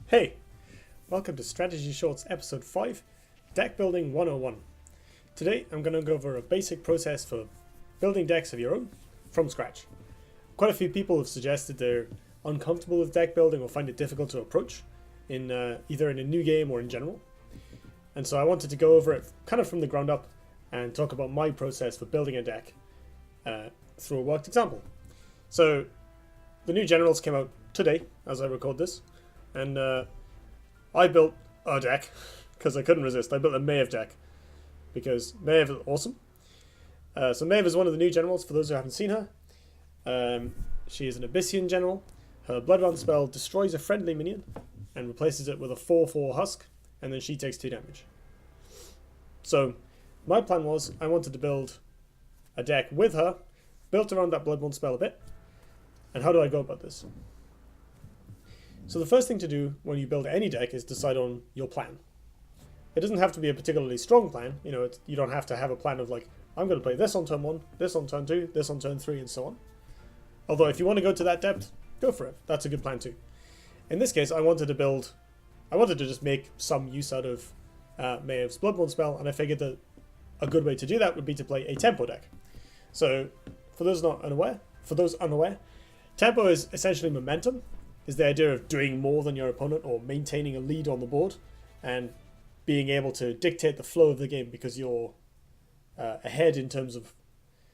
Hey, welcome to Strategy Shorts episode 5, Deck Building 101. Today I'm going to go over a basic process for building decks of your own from scratch. Quite a few people have suggested they're uncomfortable with deck building or find it difficult to approach in either in a new game or in general. And so I wanted to go over it kind of from the ground up and talk about my process for building a deck through a worked example. So the new generals came out today as I record this. And I built a deck because I couldn't resist. I built a Maeve deck because Maeve is awesome. So Maeve is one of the new generals for those who haven't seen her. She is an Abyssian general. Her Bloodbound spell destroys a friendly minion and replaces it with a 4/4 husk, and then she takes 2 damage. So my plan was I wanted to build a deck with her, built around that Bloodbound spell a bit. And how do I go about this? So the first thing to do when you build any deck is decide on your plan. It doesn't have to be a particularly strong plan. You don't have to have a plan of like, I'm going to play this on turn 1, this on turn 2, this on turn 3, and so on. Although if you want to go to that depth, go for it. That's a good plan too. In this case, I wanted to just make some use out of Maeve's Bloodborne spell, and I figured that a good way to do that would be to play a tempo deck. So for those unaware, tempo is essentially momentum. Is the idea of doing more than your opponent or maintaining a lead on the board and being able to dictate the flow of the game because you're ahead in terms of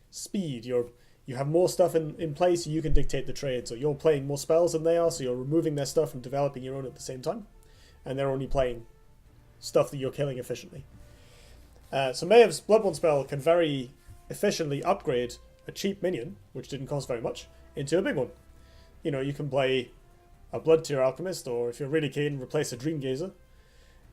speed. You have more stuff in play, so you can dictate the trade. So you're playing more spells than they are, so you're removing their stuff and developing your own at the same time. And they're only playing stuff that you're killing efficiently. So Maeve's Bloodborne spell can very efficiently upgrade a cheap minion, which didn't cost very much, into a big one. You can play a Blood Tier Alchemist, or if you're really keen, replace a Dream Gazer,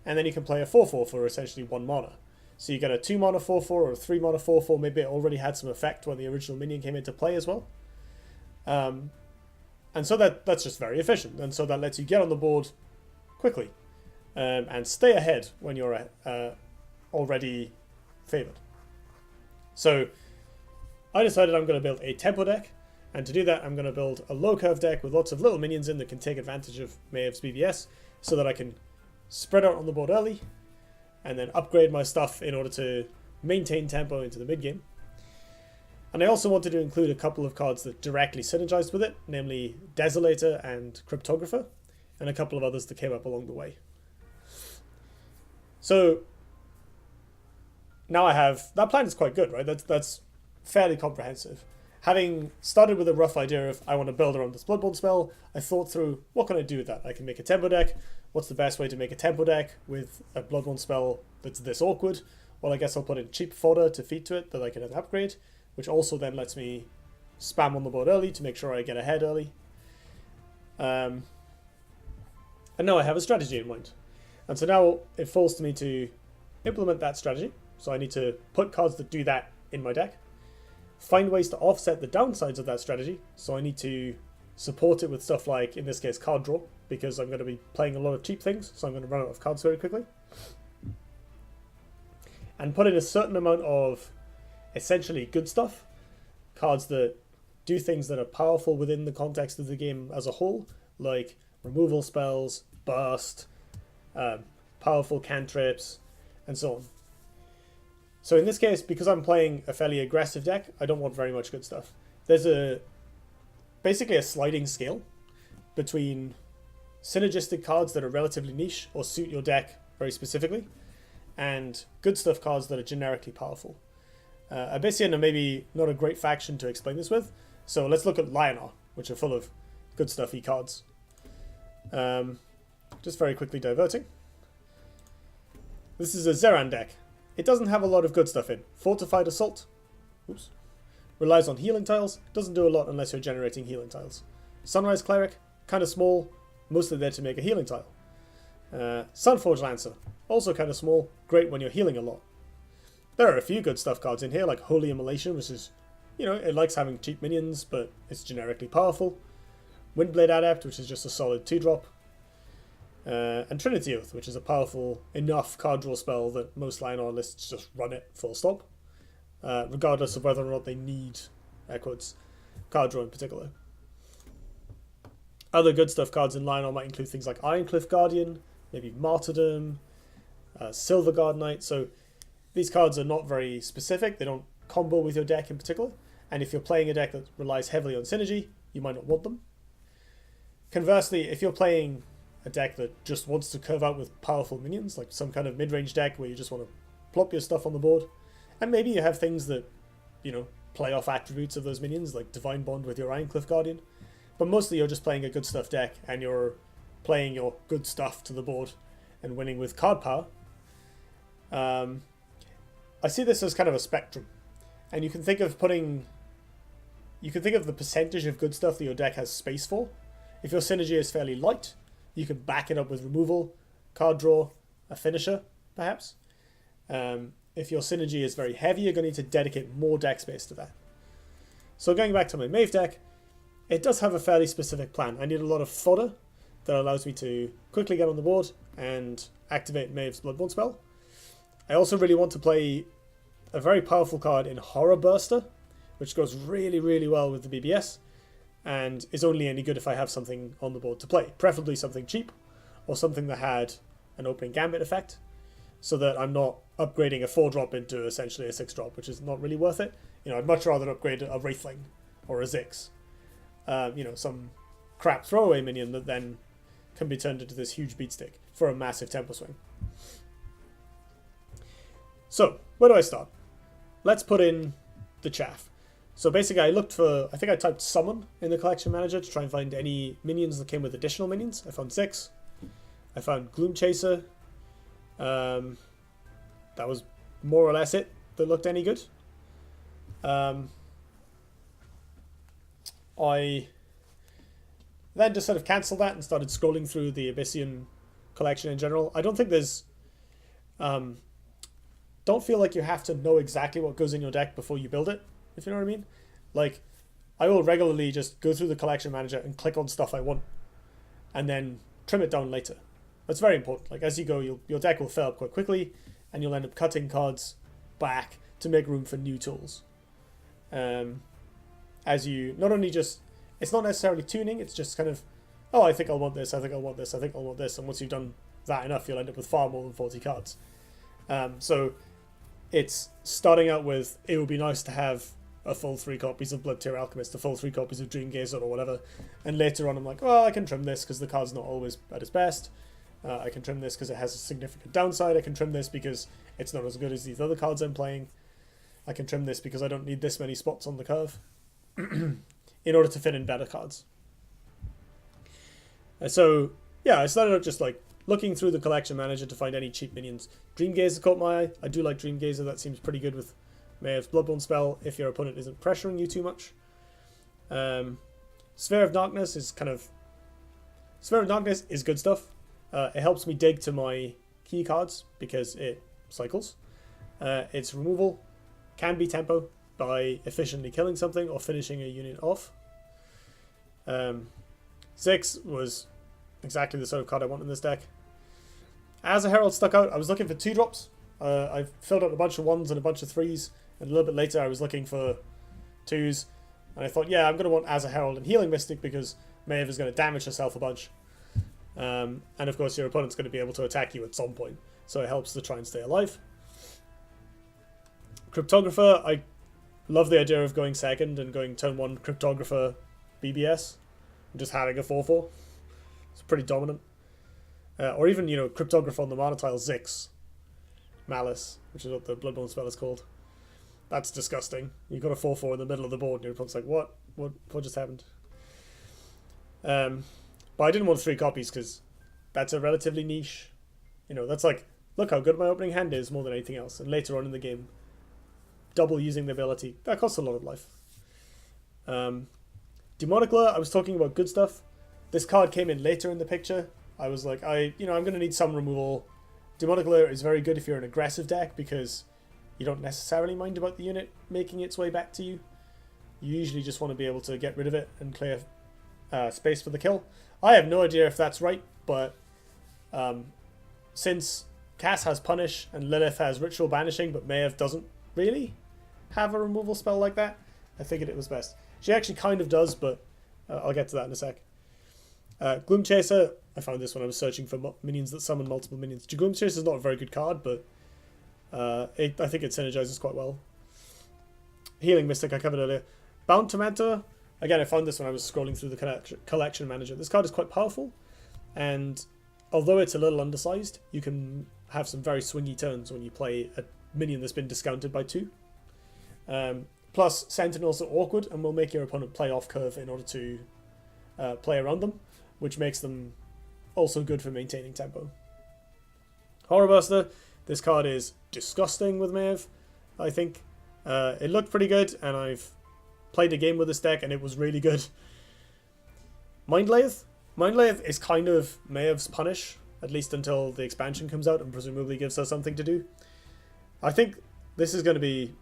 and then you can play a 4/4 for essentially 1 mana. So you get a 2 mana 4/4 or a 3 mana 4/4. Maybe it already had some effect when the original minion came into play as well. And so that's just very efficient, and so that lets you get on the board quickly and stay ahead when you're already favored. So I decided I'm going to build a tempo deck. And to do that, I'm going to build a low curve deck with lots of little minions in that can take advantage of Maeve's BBS so that I can spread out on the board early and then upgrade my stuff in order to maintain tempo into the mid game. And I also wanted to include a couple of cards that directly synergized with it, namely Desolator and Cryptographer, and a couple of others that came up along the way. So now that plan is quite good, right? That's fairly comprehensive. Having started with a rough idea of I want to build around this Bloodborne spell, I thought through what can I do with that. I can make a tempo deck. What's the best way to make a tempo deck with a Bloodborne spell that's this awkward? Well, I guess I'll put in cheap fodder to feed to it that I can then upgrade, which also then lets me spam on the board early to make sure I get ahead early. And now I have a strategy in mind. And so now it falls to me to implement that strategy. So I need to put cards that do that in my deck. Find ways to offset the downsides of that strategy. So I need to support it with stuff like, in this case, card draw, because I'm going to be playing a lot of cheap things, so I'm going to run out of cards very quickly. And put in a certain amount of essentially good stuff, cards that do things that are powerful within the context of the game as a whole, like removal spells, burst, powerful cantrips, and so on. So in this case, because I'm playing a fairly aggressive deck, I don't want very much good stuff. There's basically a sliding scale between synergistic cards that are relatively niche or suit your deck very specifically, and good stuff cards that are generically powerful. Abyssian are maybe not a great faction to explain this with, so let's look at Lionar, which are full of good stuffy cards. Just very quickly diverting. This is a Zeran deck. It doesn't have a lot of good stuff in. Fortified Assault. Oops. Relies on healing tiles. Doesn't do a lot unless you're generating healing tiles. Sunrise Cleric. Kind of small. Mostly there to make a healing tile. Sunforge Lancer. Also kind of small. Great when you're healing a lot. There are a few good stuff cards in here, like Holy Immolation, which is, it likes having cheap minions, but it's generically powerful. Windblade Adept, which is just a solid 2-drop. And Trinity Oath, which is a powerful enough card draw spell that most Lionar lists just run it full stop, regardless of whether or not they need, air quotes, card draw in particular. Other good stuff cards in Lionel might include things like Ironcliff Guardian, maybe Martyrdom, Silverguard Knight. So these cards are not very specific. They don't combo with your deck in particular. And if you're playing a deck that relies heavily on synergy, you might not want them. Conversely, if you're playing a deck that just wants to curve out with powerful minions, like some kind of mid-range deck where you just want to plop your stuff on the board, and maybe you have things that, play off attributes of those minions, like Divine Bond with your Ironcliff Guardian, but mostly you're just playing a good stuff deck, and you're playing your good stuff to the board and winning with card power. I see this as kind of a spectrum, and you can think of the percentage of good stuff that your deck has space for. If your synergy is fairly light, you can back it up with removal, card draw, a finisher, perhaps. If your synergy is very heavy, you're going to need to dedicate more deck space to that. So going back to my Maeve deck, it does have a fairly specific plan. I need a lot of fodder that allows me to quickly get on the board and activate Maeve's Bloodborne spell. I also really want to play a very powerful card in Horror Burster, which goes really, really well with the BBS, and is only any good if I have something on the board to play, preferably something cheap, or something that had an opening gambit effect, so that I'm not upgrading a 4-drop into essentially a 6-drop, which is not really worth it. I'd much rather upgrade a Wraithling or a Zix. Some crap throwaway minion that then can be turned into this huge beatstick for a massive tempo swing. So, where do I start? Let's put in the chaff. So basically I think I typed summon in the collection manager to try and find any minions that came with additional minions. I found 6. I found Gloom Chaser. That was more or less it that looked any good. I then just sort of cancelled that and started scrolling through the Abyssian collection in general. I don't think there's... don't feel like you have to know exactly what goes in your deck before you build it, if you know what I mean. Like, I will regularly just go through the collection manager and click on stuff I want, and then trim it down later. That's very important. Like, as you go, your deck will fill up quite quickly, and you'll end up cutting cards back to make room for new tools. As you not only just... It's not necessarily tuning, it's just kind of, oh, I think I'll want this, I think I'll want this, I think I'll want this, and once you've done that enough, you'll end up with far more than 40 cards. So it's starting out with, it would be nice to have a full 3 copies of Blood Tier Alchemist, a full 3 copies of Dreamgazer or whatever, and later on I'm like, well, I can trim this because the card's not always at its best. I can trim this because it has a significant downside. I can trim this because it's not as good as these other cards I'm playing. I can trim this because I don't need this many spots on the curve in order to fit in better cards. So yeah, I started out just like looking through the collection manager to find any cheap minions. Dreamgazer caught my eye. I do like Dreamgazer. That seems pretty good with Maeve's Bloodborne spell if your opponent isn't pressuring you too much. Sphere of Darkness is good stuff. It helps me dig to my key cards because it cycles. Its removal can be tempo by efficiently killing something or finishing a unit off. 6 was exactly the sort of card I want in this deck. As a Herald stuck out, I was looking for 2-drops. I filled out a bunch of 1s and a bunch of 3s, and a little bit later I was looking for 2s, and I thought, yeah, I'm going to want As a Herald and Healing Mystic because Maeve is going to damage herself a bunch. And of course your opponent's going to be able to attack you at some point, so it helps to try and stay alive. Cryptographer, I love the idea of going second and going turn 1 Cryptographer BBS and just having a 4/4. It's pretty dominant. Or even, Cryptographer on the mana tile Zix Malice, which is what the Bloodborne spell is called. That's disgusting. You've got a 4/4 in the middle of the board and your opponent's like, what just happened? But I didn't want 3 copies because that's a relatively niche. That's like, look how good my opening hand is more than anything else. And later on in the game, double using the ability. That costs a lot of life. Demonicler, I was talking about good stuff. This card came in later in the picture. I was like, I'm going to need some removal. Demonicler is very good if you're an aggressive deck because you don't necessarily mind about the unit making its way back to you. You usually just want to be able to get rid of it and clear space for the kill. I have no idea if that's right, but since Cass has Punish and Lilith has Ritual Banishing, but Maeve doesn't really have a removal spell like that, I figured it was best. She actually kind of does, but I'll get to that in a sec. Gloom Chaser, I found this when I was searching for minions that summon multiple minions. Gloom Chaser is not a very good card, but I think it synergizes quite well. Healing Mystic, I covered earlier. Bound to Mentor, again, I found this when I was scrolling through the collection manager. This card is quite powerful, and although it's a little undersized, you can have some very swingy turns when you play a minion that's been discounted by 2. Plus, Sentinels are awkward and will make your opponent play off curve in order to play around them, which makes them also good for maintaining tempo. Horrorbuster, this card is disgusting with Maeve, I think. It looked pretty good, and I've played a game with this deck, and it was really good. Mindlathe? Mindlathe is kind of Maeve's punish, at least until the expansion comes out and presumably gives her something to do. I think this is going to be...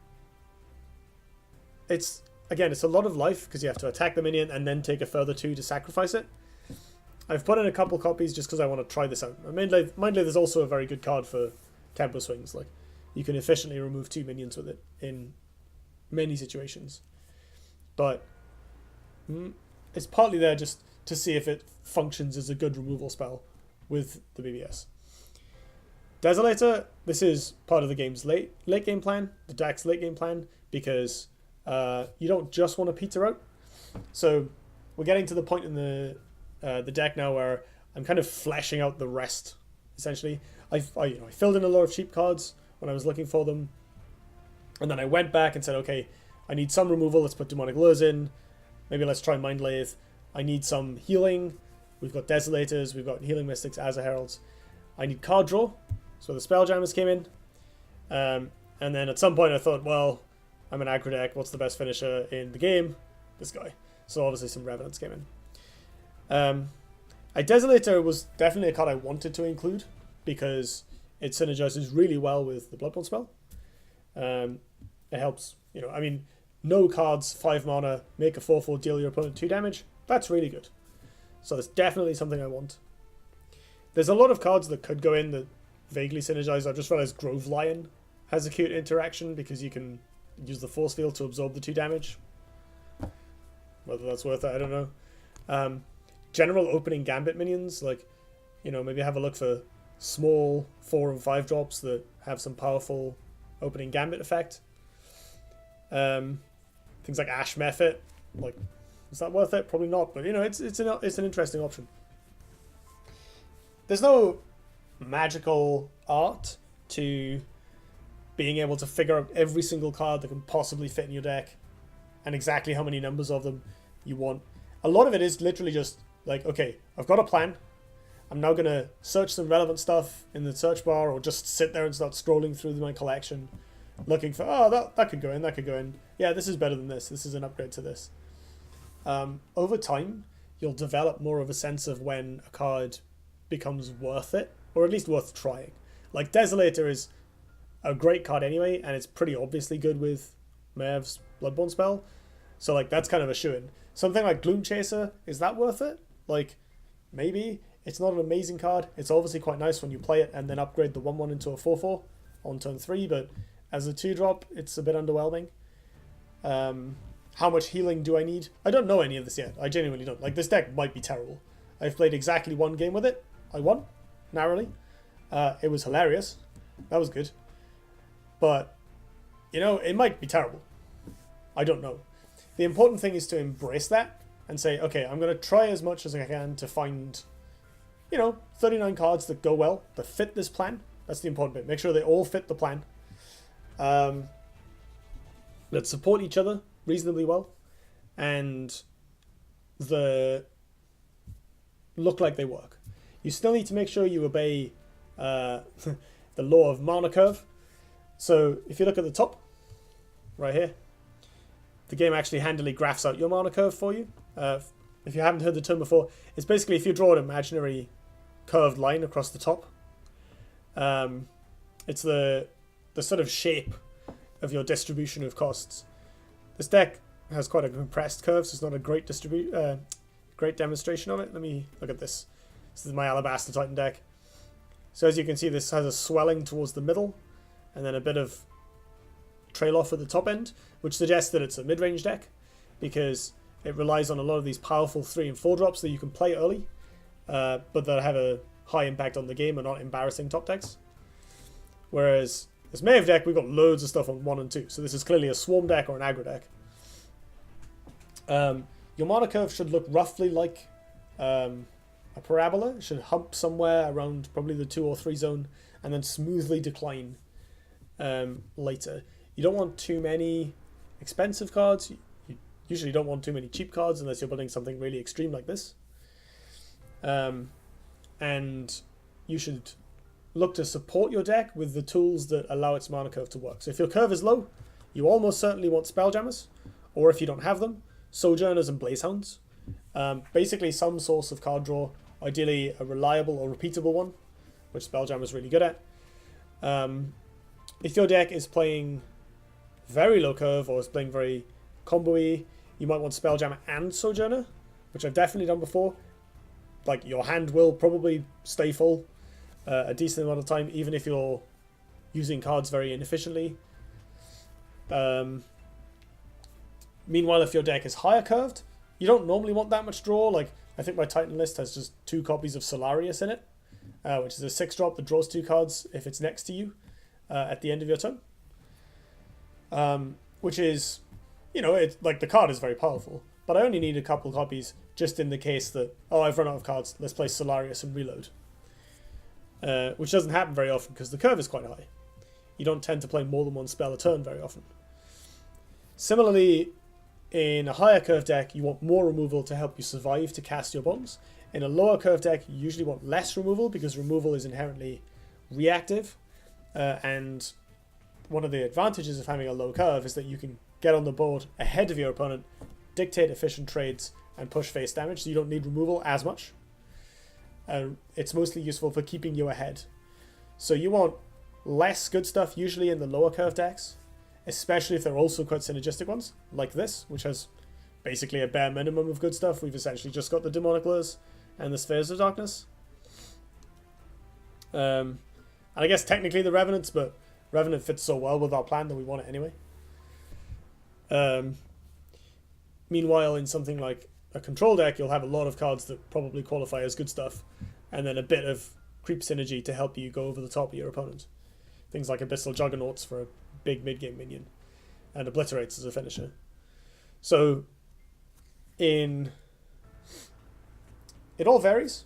It's a lot of life, because you have to attack the minion and then take a further 2 to sacrifice it. I've put in a couple copies just because I want to try this out. Mindlathe is also a very good card for tempo swings. Like, you can efficiently remove 2 minions with it in many situations. But it's partly there just to see if it functions as a good removal spell with the BBS. Desolator, this is part of the game's late game plan, the deck's late game plan, because you don't just want to peter out. So we're getting to the point in the deck now where I'm kind of fleshing out the rest, essentially. I filled in a lot of cheap cards when I was looking for them, and then I went back and said, okay, I need some removal, let's put Demonic Lures in, maybe let's try Mindlathe. I need some healing, we've got Desolators, we've got Healing Mystics, Azure Heralds. I need card draw, so the Spelljammers came in, and then at some point I thought, well, I'm an aggro deck, what's the best finisher in the game? This guy. So obviously some Revenants came in. A Desolator was definitely a card I wanted to include, because it synergizes really well with the Bloodborne spell. It helps, no cards, 5 mana, make a 4/4, deal your opponent 2 damage. That's really good. So that's definitely something I want. There's a lot of cards that could go in that vaguely synergize. I just realized Grove Lion has a cute interaction because you can use the force field to absorb the 2 damage. Whether that's worth it, I don't know. General opening Gambit minions, maybe have a look for small 4 and 5 drops that have some powerful opening Gambit effect. Things like Ash Mephit, is that worth it? Probably not, but it's an interesting option. There's no magical art to being able to figure out every single card that can possibly fit in your deck and exactly how many numbers of them you want. A lot of it is literally just okay, I've got a plan. I'm now going to search some relevant stuff in the search bar, or just sit there and start scrolling through my collection looking for, that could go in, that could go in. Yeah, this is better than this. This is an upgrade to this. Over time, you'll develop more of a sense of when a card becomes worth it, or at least worth trying. Desolator is a great card anyway, and it's pretty obviously good with Maeve's Bloodborne spell. So that's kind of a shoo-in. Something like Gloom Chaser, is that worth it? Maybe. It's not an amazing card. It's obviously quite nice when you play it and then upgrade the 1/1 into a 4/4 on turn 3, but as a 2-drop, it's a bit underwhelming. How much healing do I need? I don't know any of this yet. I genuinely don't. This deck might be terrible. I've played exactly 1 game with it. I won, narrowly. It was hilarious. That was good. But, it might be terrible. I don't know. The important thing is to embrace that and say, okay, I'm going to try as much as I can to find, 39 cards that go well, that fit this plan. That's the important bit. Make sure they all fit the plan. That support each other reasonably well, and look like they work. You still need to make sure you obey the law of mana curve. So if you look at the top, right here, the game actually handily graphs out your mana curve for you. If you haven't heard the term before, it's basically if you draw an imaginary curved line across the top, it's the sort of shape of your distribution of costs. This deck has quite a compressed curve, so it's not a great great demonstration of it. Let me look at this. This is my Alabaster Titan deck. So as you can see, this has a swelling towards the middle, and then a bit of trail off at the top end, which suggests that it's a mid-range deck, because it relies on a lot of these powerful 3 and 4 drops that you can play early, but that have a high impact on the game and not embarrassing top decks. Whereas this Maeve deck, we've got loads of stuff on 1 and 2. So this is clearly a swarm deck or an aggro deck. Your mana curve should look roughly like a parabola. It should hump somewhere around probably the 2 or 3 zone and then smoothly decline later. You don't want too many expensive cards. You usually don't want too many cheap cards unless you're building something really extreme like this. And you should look to support your deck with the tools that allow its mana curve to work. So if your curve is low, you almost certainly want Spelljammers, or if you don't have them, Sojourners and Blazehounds. Basically some source of card draw, ideally a reliable or repeatable one, which Spelljammer is really good at. If your deck is playing very low curve or is playing very combo-y, you might want Spelljammer and Sojourner, which I've definitely done before. Like, your hand will probably stay full a decent amount of time, even if you're using cards very inefficiently. Meanwhile, if your deck is higher curved, you don't normally want that much draw. Like, I think my Titan list has just 2 copies of Solarius in it, which is a 6-drop that draws 2 cards if it's next to you at the end of your turn. Which is, you know, it's like the card is very powerful, but I only need a couple copies just in the case that, oh, I've run out of cards, let's play Solarius and reload. Which doesn't happen very often because the curve is quite high. You don't tend to play more than one spell a turn very often. Similarly, in a higher curve deck, you want more removal to help you survive to cast your bombs. In a lower curve deck, you usually want less removal because removal is inherently reactive. And one of the advantages of having a low curve is that you can get on the board ahead of your opponent, dictate efficient trades, and push face damage, so you don't need removal as much. It's mostly useful for keeping you ahead. So you want less good stuff usually in the lower curve decks, especially if they're also quite synergistic ones, like this, which has basically a bare minimum of good stuff. We've essentially just got the Demonic Lures and the Spheres of Darkness. And I guess technically the Revenants, but Revenant fits so well with our plan that we want it anyway. Meanwhile, in something like a control deck, you'll have a lot of cards that probably qualify as good stuff, and then a bit of creep synergy to help you go over the top of your opponent. Things like Abyssal Juggernauts for a big mid-game minion, and Obliterates as a finisher. So, it all varies.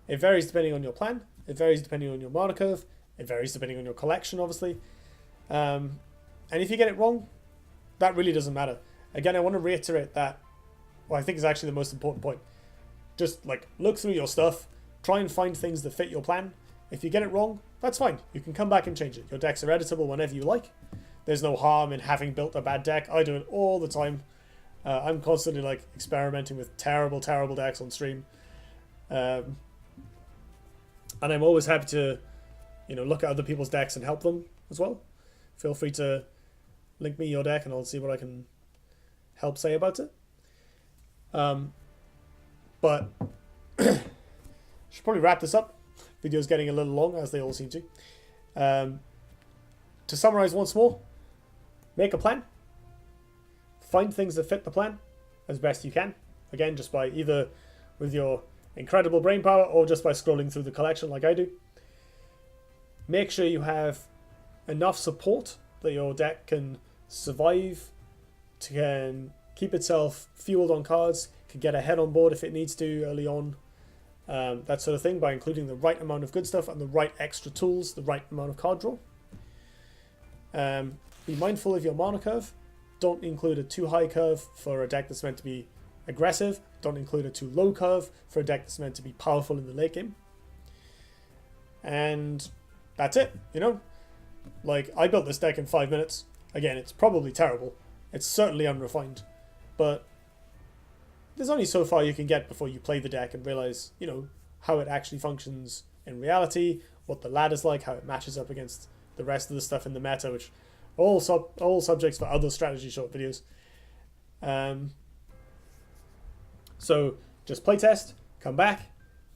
It varies depending on your plan. It varies depending on your mana curve. It varies depending on your collection, obviously. And if you get it wrong, that really doesn't matter. Again, I want to reiterate that, well, I think is actually the most important point. Just, like, look through your stuff. Try and find things that fit your plan. If you get it wrong, that's fine. You can come back and change it. Your decks are editable whenever you like. There's no harm in having built a bad deck. I do it all the time. I'm constantly, like, experimenting with terrible decks on stream. And I'm always happy to, you know, look at other people's decks and help them as well. Feel free to link me your deck and I'll see what I can help say about it. But should probably wrap this up. Video's getting a little long, as they all seem to. To summarize once more, make a plan. Find things that fit the plan as best you can. Again, just by either with your incredible brain power or just by scrolling through the collection like I do. Make sure you have enough support that your deck can survive, can keep itself fueled on cards, can get ahead on board if it needs to early on. That sort of thing, by including the right amount of good stuff and the right extra tools, the right amount of card draw. Be mindful of your mana curve. Don't include a too high curve for a deck that's meant to be aggressive. Don't include a too low curve for a deck that's meant to be powerful in the late game. And that's it, you know? Like, I built this deck in 5 minutes. Again, it's probably terrible. It's certainly unrefined. But there's only so far you can get before you play the deck and realize, you know, how it actually functions in reality, what the ladder's like, how it matches up against the rest of the stuff in the meta, which are all subjects for other strategy short videos. So just playtest, come back,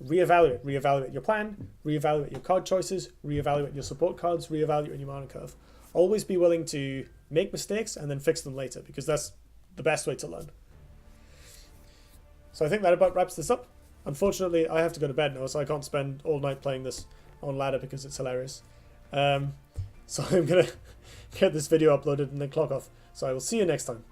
reevaluate your plan, reevaluate your card choices, reevaluate your support cards, reevaluate your mana curve. Always be willing to make mistakes and then fix them later, because that's the best way to learn. So I think that about wraps this up. Unfortunately, I have to go to bed now, so I can't spend all night playing this on ladder because it's hilarious. So I'm going to get this video uploaded and then clock off. So I will see you next time.